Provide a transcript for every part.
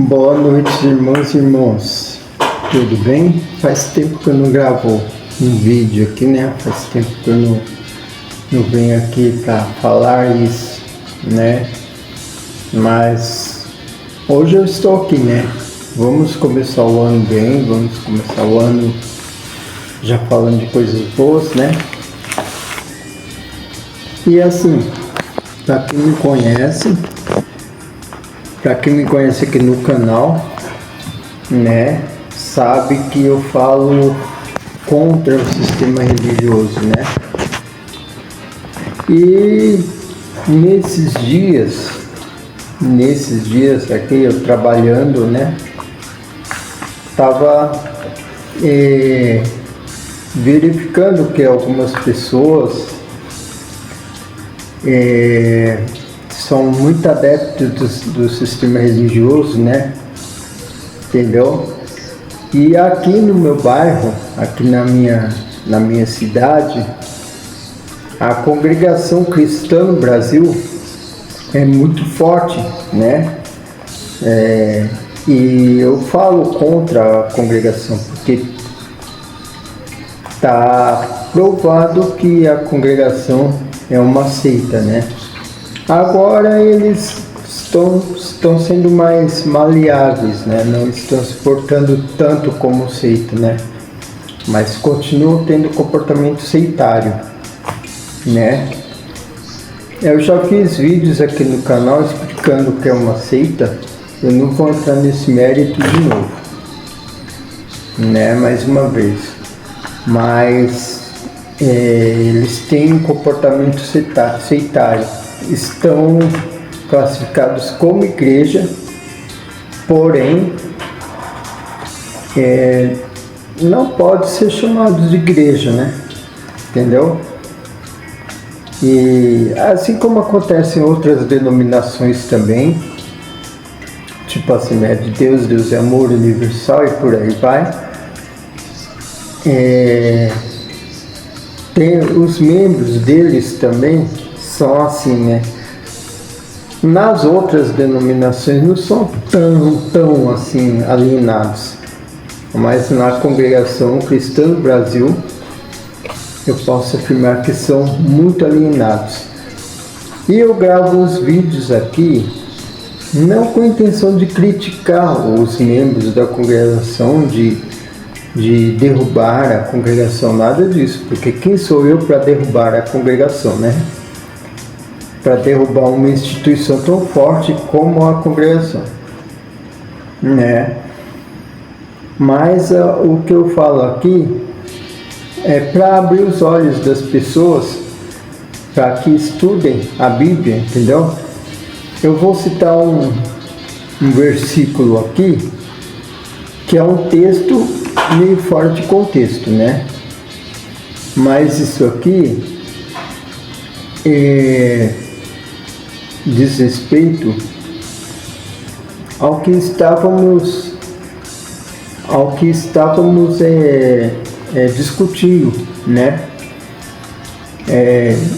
Boa noite, irmãos e irmãos. Tudo bem? Faz tempo que eu não gravo um vídeo aqui, né? Faz tempo que eu não venho aqui para falar isso, né? Mas hoje eu estou aqui, né? Vamos começar o ano bem, vamos começar o ano já falando de coisas boas, né? E assim, para quem me conhece aqui no canal, né, sabe que eu falo contra o sistema religioso, né? E nesses dias aqui eu trabalhando, né, tava verificando que algumas pessoas são muito adeptos do sistema religioso, né? Entendeu? E aqui no meu bairro, aqui na minha cidade, a congregação cristã no Brasil é muito forte, né? E eu falo contra a congregação porque está provado que a congregação é uma seita, né? Agora eles estão sendo mais maleáveis, né? Não estão se portando tanto como seita, né? Mas continuam tendo comportamento seitário, né? Eu já fiz vídeos aqui no canal explicando o que é uma seita. Eu não vou entrar nesse mérito de novo, né? Mais uma vez. Mas eles têm um comportamento seitário. Estão classificados como igreja, porém não pode ser chamados de igreja, né? Entendeu? E assim como acontece em outras denominações também, tipo Assembleia de Deus, Deus é Amor Universal e por aí vai, tem os membros deles também são assim, né? Nas outras denominações não são tão assim alienados, mas na congregação cristã do Brasil eu posso afirmar que são muito alienados. E eu gravo os vídeos aqui não com a intenção de criticar os membros da congregação, de derrubar a congregação, nada disso, porque quem sou eu para derrubar a congregação, né? Para derrubar uma instituição tão forte como a congregação, né? Mas o que eu falo aqui é para abrir os olhos das pessoas, para que estudem a Bíblia, entendeu? Eu vou citar um versículo aqui, que é um texto meio fora de contexto, né? Mas isso aqui diz respeito ao que estávamos discutindo, né?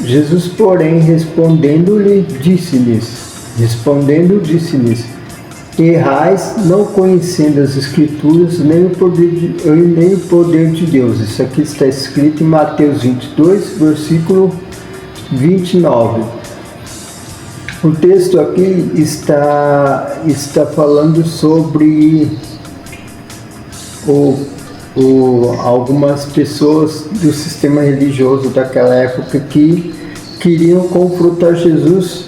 Jesus, porém, respondendo disse-lhes: errais, não conhecendo as Escrituras, nem o poder de Deus. Isso aqui está escrito em Mateus 22, versículo 29. O texto aqui está falando sobre algumas pessoas do sistema religioso daquela época que queriam confrontar Jesus,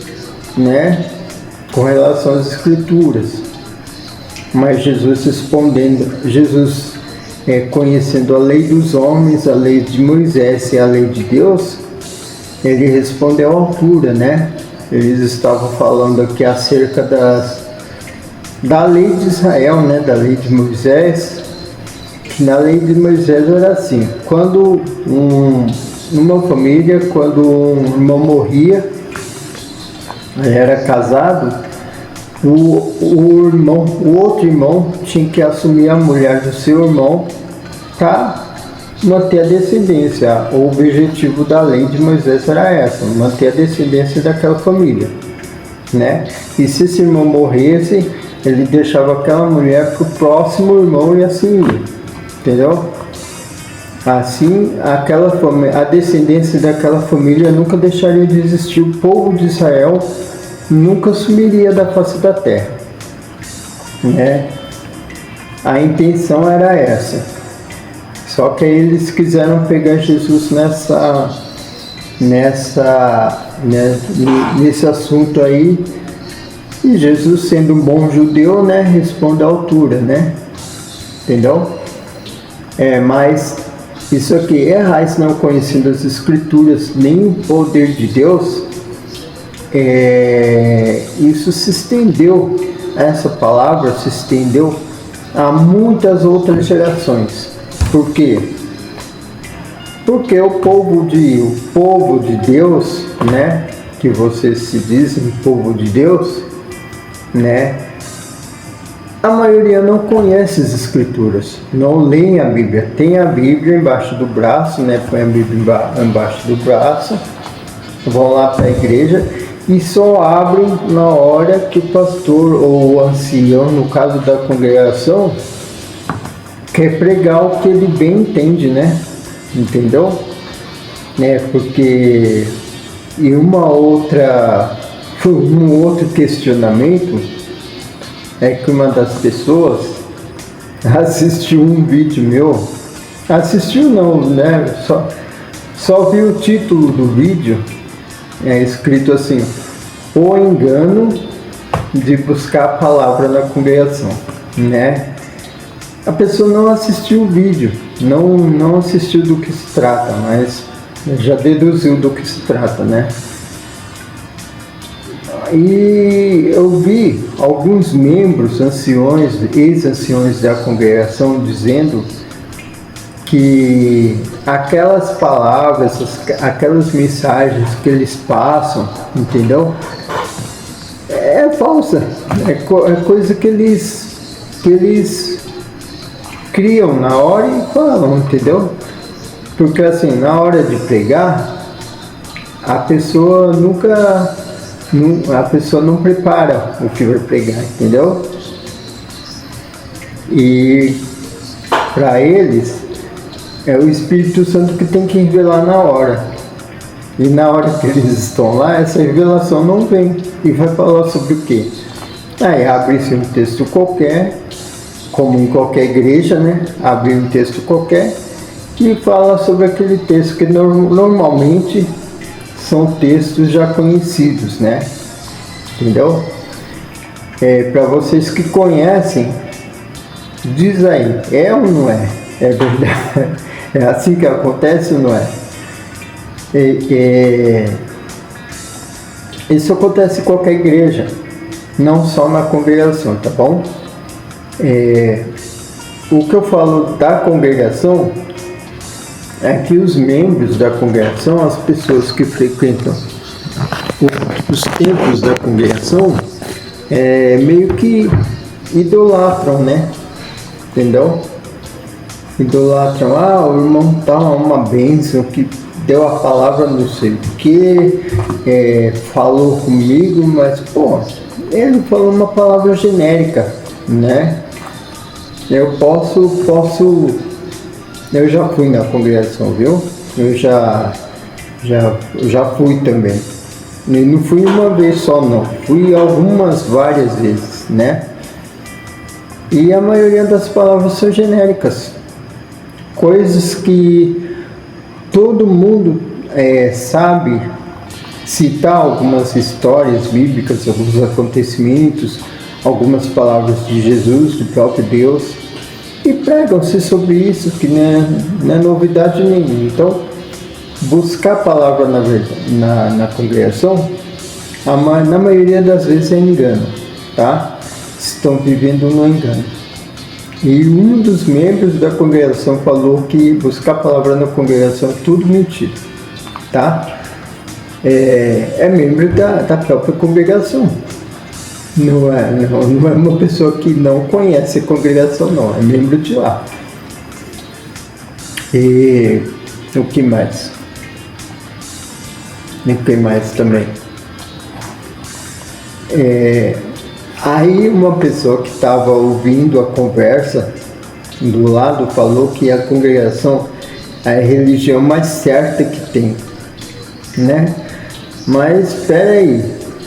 né, com relação às Escrituras. Mas Jesus conhecendo a lei dos homens, a lei de Moisés e a lei de Deus, ele respondeu à altura, né? Eles estavam falando aqui acerca da lei de Israel, né? Da lei de Moisés. Que na lei de Moisés era assim: quando numa família, quando um irmão morria, era casado, o outro irmão tinha que assumir a mulher do seu irmão para manter a descendência. O objetivo da lei de Moisés era essa, manter a descendência daquela família, né? E se esse irmão morresse, ele deixava aquela mulher para o próximo irmão e assim ia, entendeu? Assim, a descendência daquela família nunca deixaria de existir, o povo de Israel nunca sumiria da face da terra, né? A intenção era essa. Só que aí eles quiseram pegar Jesus nesse assunto aí, e Jesus, sendo um bom judeu, né, responde à altura, né? Entendeu? Mas isso aqui, errais não conhecendo as Escrituras nem o poder de Deus, isso se estendeu, essa palavra se estendeu a muitas outras gerações. Por quê? Porque o povo de Deus, né, que vocês se dizem povo de Deus, né, a maioria não conhece as Escrituras, não leem a Bíblia. Tem a Bíblia embaixo do braço, né, põe a Bíblia embaixo do braço, vão lá para a igreja e só abrem na hora que o pastor ou o ancião, no caso da congregação, quer pregar o que ele bem entende, né? Entendeu? Porque um outro questionamento é que uma das pessoas assistiu um vídeo meu, assistiu não, né? Só viu o título do vídeo, escrito assim: o engano de buscar a palavra na congregação, né? A pessoa não assistiu o vídeo, não assistiu do que se trata, mas já deduziu do que se trata, né? E eu vi alguns membros, anciões, ex-anciões da congregação dizendo que aquelas palavras, aquelas mensagens que eles passam, entendeu? É falsa, é coisa que eles criam na hora e falam, entendeu? Porque assim, na hora de pregar, a pessoa não prepara o que vai pregar, entendeu? E para eles é o Espírito Santo que tem que revelar na hora. E na hora que eles estão lá, essa revelação não vem. E vai falar sobre o quê? Aí abre-se um texto qualquer, como em qualquer igreja, né? Abre um texto qualquer e fala sobre aquele texto que normalmente são textos já conhecidos, né? Entendeu? Para vocês que conhecem, diz aí, é ou não é? É verdade? É assim que acontece ou não é? Isso acontece em qualquer igreja, não só na congregação, tá bom? O que eu falo da congregação é que os membros da congregação, as pessoas que frequentam os templos da congregação, meio que idolatram, né? Entendeu? Idolatram, o irmão tá uma bênção que deu a palavra não sei o que, falou comigo, mas pô, ele falou uma palavra genérica, né? Eu já fui na congregação, viu? Eu já fui também. E não fui uma vez só não, fui várias vezes, né? E a maioria das palavras são genéricas, coisas que todo mundo sabe citar, algumas histórias bíblicas, alguns acontecimentos, algumas palavras de Jesus, do próprio Deus, e pregam-se sobre isso, que não é novidade nenhuma. Então, buscar a palavra na congregação, na maioria das vezes é engano, tá? Estão vivendo no engano. E um dos membros da congregação falou que buscar a palavra na congregação é tudo mentira, tá? É membro da própria congregação. Não é uma pessoa que não conhece a congregação, não. É membro de lá. E o que mais? E o que mais também? Aí uma pessoa que estava ouvindo a conversa do lado falou que a congregação é a religião mais certa que tem, né? Mas espera aí,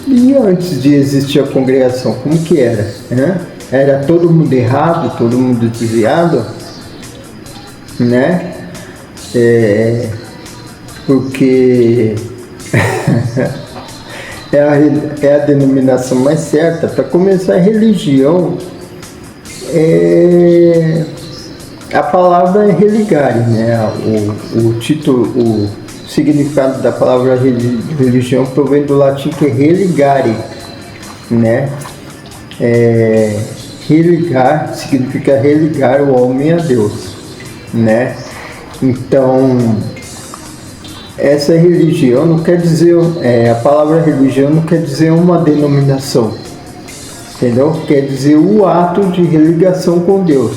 e antes de existir a congregação, como que era, né? Era todo mundo errado, todo mundo desviado, né? Porque é a denominação mais certa. Para começar, a religião, a palavra é religare, né? O título, o significado da palavra religião provém do latim, que é religare, né? Religar significa religar o homem a Deus, né? Então, essa religião não quer dizer, a palavra religião não quer dizer uma denominação, entendeu? Quer dizer o ato de religação com Deus.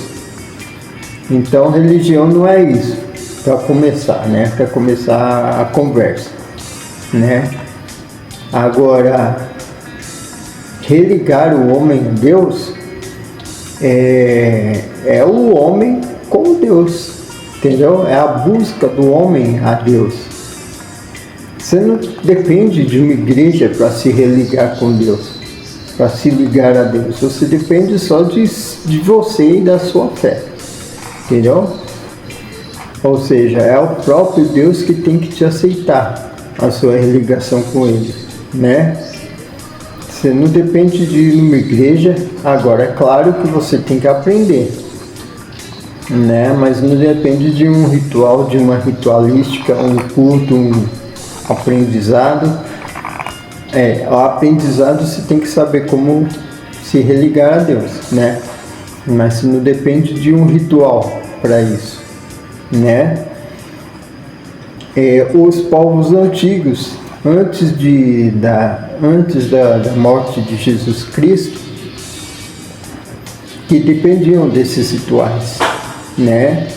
Então, religião não é isso, para começar, né? Para começar a conversa, né? Agora, religar o homem a Deus é o homem com Deus, entendeu? É a busca do homem a Deus. Você não depende de uma igreja para se religar com Deus, para se ligar a Deus. Você depende só de você e da sua fé, entendeu? Ou seja, é o próprio Deus que tem que te aceitar a sua religação com Ele, né? Você não depende de ir numa igreja. Agora, é claro que você tem que aprender, né? Mas não depende de um ritual, de uma ritualística, um culto, um aprendizado. O aprendizado você tem que saber como se religar a Deus, né? Mas você não depende de um ritual para isso, né? Os povos antigos, antes da morte de Jesus Cristo, que dependiam desses rituais, né?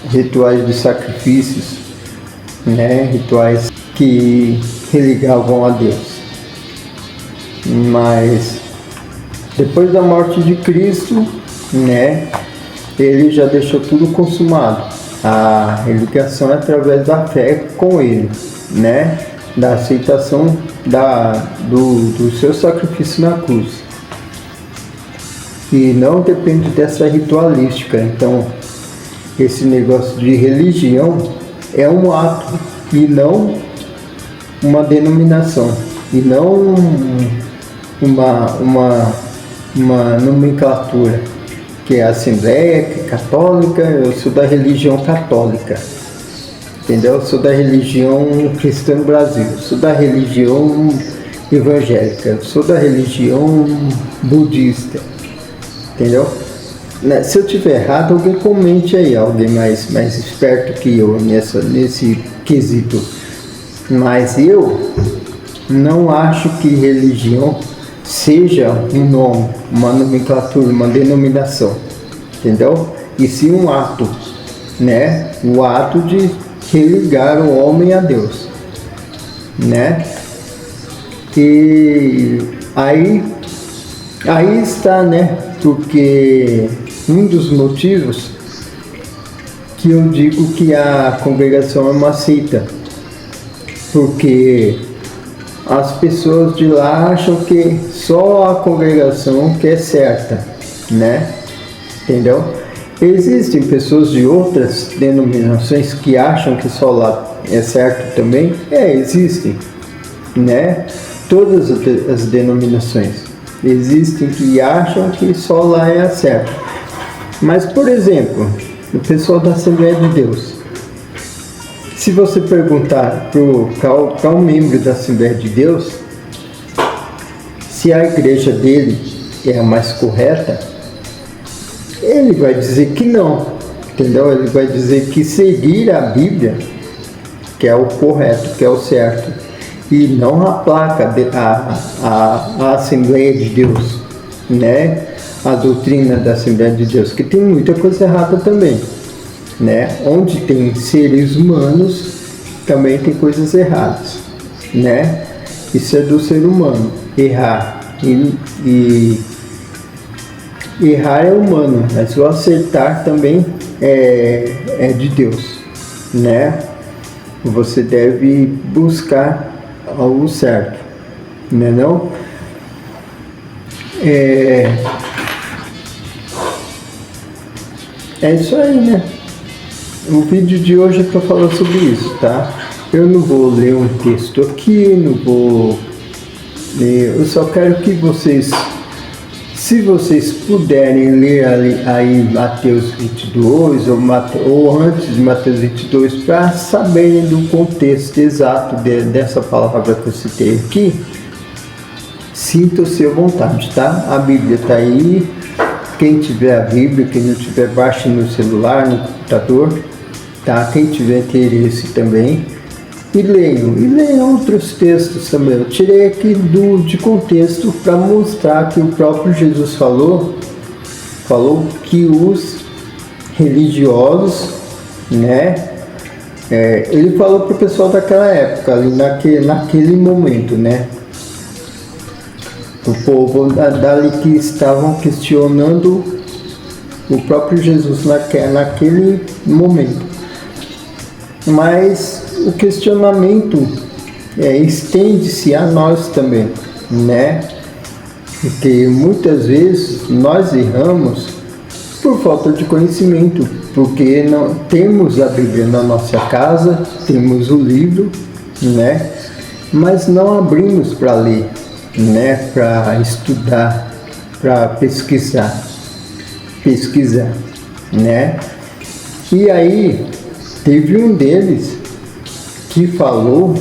Rituais de sacrifícios, né? Rituais que religavam a Deus. Mas depois da morte de Cristo, né? Ele já deixou tudo consumado. A religação é através da fé com Ele, né? Da aceitação do seu sacrifício na cruz. E não depende dessa ritualística. Então, esse negócio de religião é um ato e não uma denominação, e não uma nomenclatura, que é a Assembleia, que é católica. Eu sou da religião católica, entendeu? Eu sou da religião cristã no Brasil, eu sou da religião evangélica, eu sou da religião budista, entendeu? Se eu tiver errado, alguém comente aí, alguém mais esperto que eu nesse quesito. Mas eu não acho que religião seja um nome, uma nomenclatura, uma denominação, entendeu? E sim um ato, né? O ato de religar o homem a Deus, né? E aí está, né? Porque um dos motivos que eu digo que a congregação é uma seita, porque as pessoas de lá acham que só a congregação que é certa, né? Entendeu? Existem pessoas de outras denominações que acham que só lá é certo também? Existem, né? Todas as denominações existem que acham que só lá é certo. Mas, por exemplo, o pessoal da Assembleia de Deus, se você perguntar para um membro da Assembleia de Deus se a igreja dele é a mais correta, ele vai dizer que não, entendeu? Ele vai dizer que seguir a Bíblia, que é o correto, que é o certo, e não a placa, a Assembleia de Deus, né? A doutrina da Assembleia de Deus, que tem muita coisa errada também, né? Onde tem seres humanos, também tem coisas erradas, né? Isso é do ser humano, errar, e errar é humano, mas o acertar também é de Deus, né? Você deve buscar algo certo, né não? É isso aí, né? O vídeo de hoje é para falar sobre isso, tá? Eu não vou ler um texto aqui, não vou ler, eu só quero que vocês, se vocês puderem ler aí Mateus 22 ou antes de Mateus 22, para saberem do contexto exato dessa palavra que eu citei aqui, sinta-se à vontade, tá? A Bíblia está aí. Quem tiver a Bíblia, quem não tiver, baixe no celular, no computador, tá? Quem tiver interesse também, e leiam outros textos também. Eu tirei aqui de contexto para mostrar que o próprio Jesus falou que os religiosos, né? Ele falou para o pessoal daquela época, ali naquele momento, né? O povo dali que estavam questionando o próprio Jesus naquele momento. Mas o questionamento estende-se a nós também, né? Porque muitas vezes nós erramos por falta de conhecimento, porque não temos a Bíblia na nossa casa, temos o livro, né? Mas não abrimos para ler, né, para estudar, para pesquisar, né? E aí teve um deles que falou,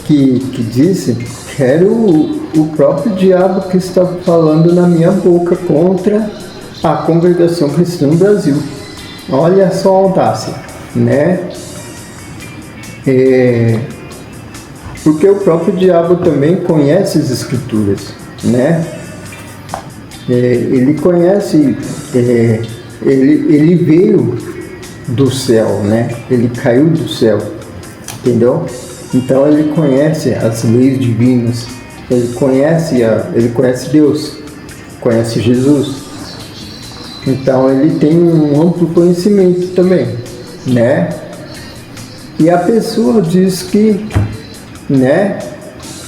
que disse que era o próprio diabo que estava falando na minha boca contra a congregação cristã no Brasil. Olha só a audácia, né? Porque o próprio diabo também conhece as escrituras, né? Ele conhece, ele veio do céu, né? Ele caiu do céu, entendeu? Então ele conhece as leis divinas, ele conhece Deus, conhece Jesus. Então ele tem um amplo conhecimento também, né? E a pessoa diz que, né,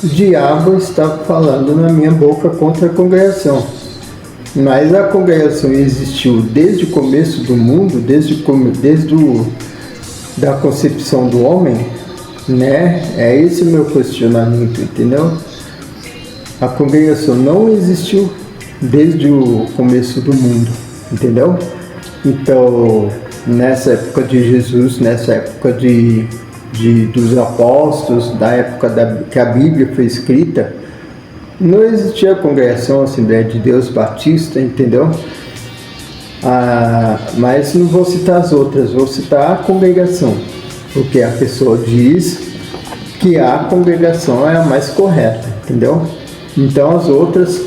o diabo está falando na minha boca contra a congregação. Mas a congregação existiu desde o começo do mundo, desde da concepção do homem, né? É esse o meu questionamento, entendeu? A congregação não existiu desde o começo do mundo, entendeu? Então, nessa época de Jesus, nessa época dos apóstolos, da época que a Bíblia foi escrita, não existia a congregação Assembleia de Deus Batista, entendeu? Mas não vou citar as outras, vou citar a congregação, porque a pessoa diz que a congregação é a mais correta, entendeu? Então as outras,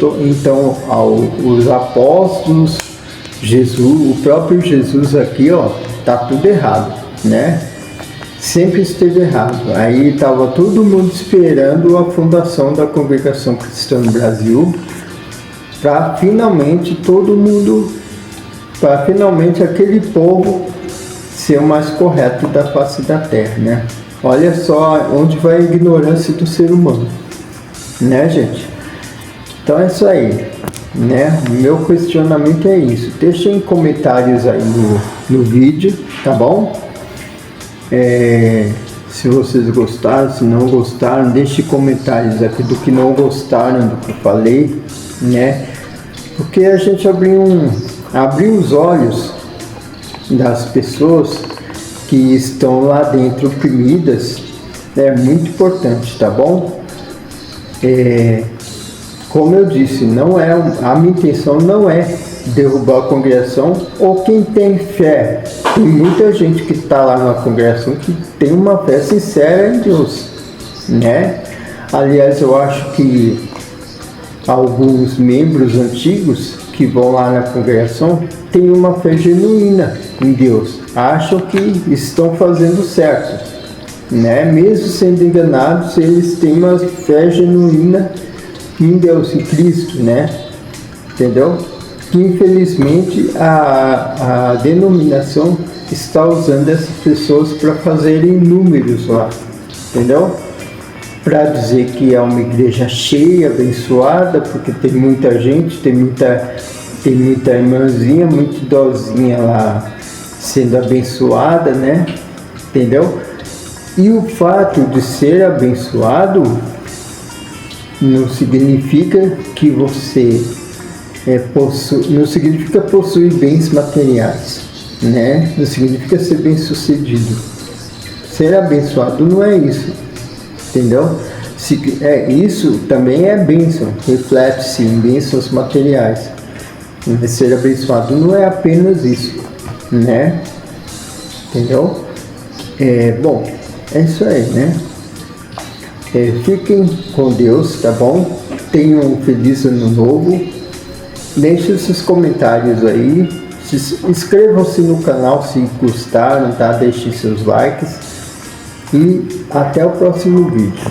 os apóstolos, Jesus, o próprio Jesus aqui, ó, tá tudo errado, né? Sempre esteve errado. Aí estava todo mundo esperando a fundação da congregação cristã no Brasil, para finalmente aquele povo ser o mais correto da face da terra, né? Olha só onde vai a ignorância do ser humano, né, gente? Então é isso aí, né? O meu questionamento é isso. Deixem comentários aí no vídeo, tá bom? Se vocês gostaram, se não gostaram, deixe comentários aqui do que não gostaram do que eu falei, né? Porque a gente abrir os olhos das pessoas que estão lá dentro oprimidas é muito importante, tá bom? Como eu disse, a minha intenção não é derrubar a congregação ou quem tem fé. Tem muita gente que está lá na congregação que tem uma fé sincera em Deus, né? Aliás, eu acho que alguns membros antigos que vão lá na congregação têm uma fé genuína em Deus, acham que estão fazendo certo, né? Mesmo sendo enganados, eles têm uma fé genuína em Deus, em Cristo, né? Entendeu? Que infelizmente a denominação está usando essas pessoas para fazerem números lá, entendeu? Para dizer que é uma igreja cheia, abençoada, porque tem muita gente, tem muita irmãzinha, muito idosinha lá sendo abençoada, né? Entendeu? E o fato de ser abençoado não significa que você não significa possuir bens materiais, né? Não significa ser bem-sucedido. Ser abençoado não é isso, entendeu? Isso também é bênção, reflete-se em bênçãos materiais. Ser abençoado não é apenas isso, né? Entendeu? Bom, é isso aí, né? Fiquem com Deus, tá bom? Tenham um feliz ano novo. Deixem seus comentários aí. Inscrevam-se no canal se gostaram, tá? Deixem seus likes. E até o próximo vídeo.